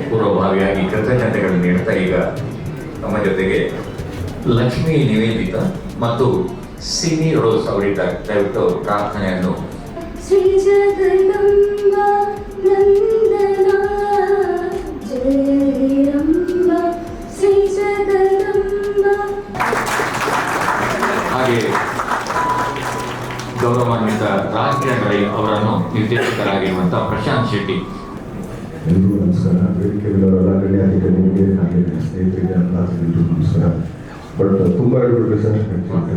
ಪೂರ್ವಭಾವಿಯಾಗಿ ಕೃತಜ್ಞತೆಗಳನ್ನು ನೀಡ್ತಾ ಈಗ ನಮ್ಮ ಜೊತೆಗೆ ಲಕ್ಷ್ಮೀ ನಿವೇದಿತಾ ಮತ್ತು ಸಿನಿ ರೋಸ್ ಅವರಿಂದ ದಯವಿಟ್ಟು ಪ್ರಾರ್ಥನೆಯನ್ನು. ಶ್ರೀ ಜಗದಂಬ ನಂದನ ಜಯರಂಬ ಶ್ರೀ ಜಗದಂಬ. ಹಾಗೆ ಗೌರವಾನ್ವಿತ ರಾಜಕೀಯ ಅವರನ್ನು ನಿರ್ದೇಶಕರಾಗಿರುವಂತಹ ಪ್ರಶಾಂತ್ ಶೆಟ್ಟಿ. ಎಲ್ರಿಗೂ ನಮಸ್ಕಾರ. ವೇದಿಕೆಗಳವರೆಲ್ಲ ಗಣ್ಯಾಧಿಕಾರಿಗಳಿಗೆ ಹಾಗೆ ಸ್ನೇಹಿತರಿಗೆ ಎಲ್ಲರಿಗೂ ನಮಸ್ಕಾರ. ಬಟ್ ತುಂಬ ಹೇಳ್ಬಿಟ್ರೆ ಸರ್,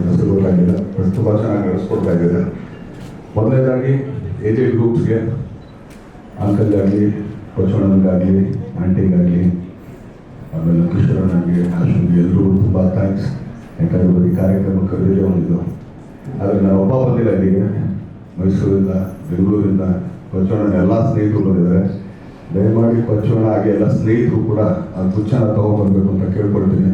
ಹೆಸರು ಗೊತ್ತಾಗಿಲ್ಲ, ಬಟ್ ತುಂಬ ಚೆನ್ನಾಗಿ ನಡೆಸ್ಕೊಡ್ತಾ ಇದ್ದಾರೆ. ಮೊದಲನೇದಾಗಿ ಏಜೆಡ್ ಗ್ರೂಪ್ಸ್ಗೆ, ಅಂಕಲ್ಗಾಗಲಿ, ಕೊಚ್ಚಣ್ಣನಿಗಾಗಲಿ, ಆಂಟಿಗಾಗಲಿ, ಆಮೇಲೆ ಕಿಶೋರನಿಗೆ, ಅಶ್ವಿನ್ಗೆ ಎಲ್ಲರಿಗೂ ತುಂಬ ಥ್ಯಾಂಕ್ಸ್. ಯಾಕಂದರೆ ಈ ಕಾರ್ಯಕ್ರಮ ಕರೆದಿರೋ ಒಂದಿದ್ದು. ಆದರೆ ನಾನು ಒಬ್ಬ ಬಂದಿಲ್ಲ ಇಲ್ಲಿಗೆ, ಮೈಸೂರಿಂದ, ಬೆಂಗಳೂರಿಂದ, ಕೊಚ್ಚಣ್ಣನ ಎಲ್ಲ ಸ್ನೇಹಿತರು ಬಂದಿದ್ದಾರೆ. ದಯಮಾಡಿ ಕೊಚ್ಚೋಣ ಹಾಗೆ ಎಲ್ಲ ಸ್ನೇಹಿತರು ಕೂಡ ಆ ತುಚ್ಚನ ತಗೊಂಡ್ಬರ್ಬೇಕು ಅಂತ ಕೇಳ್ಕೊಳ್ತೀನಿ.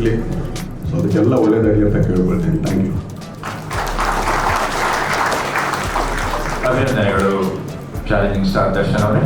ಇರಲಿ. ಸೊ ಅದಕ್ಕೆಲ್ಲ ಒಳ್ಳೇದಾಗಲಿ ಅಂತ ಕೇಳ್ಕೊಳ್ತೀನಿ. Thank you. ಅಭಿನಂದನೆಗಳು ಚಾಲೆಂಜಿಂಗ್ ಸ್ಟಾರ್ ದರ್ಶನ್ ಅವರೇ.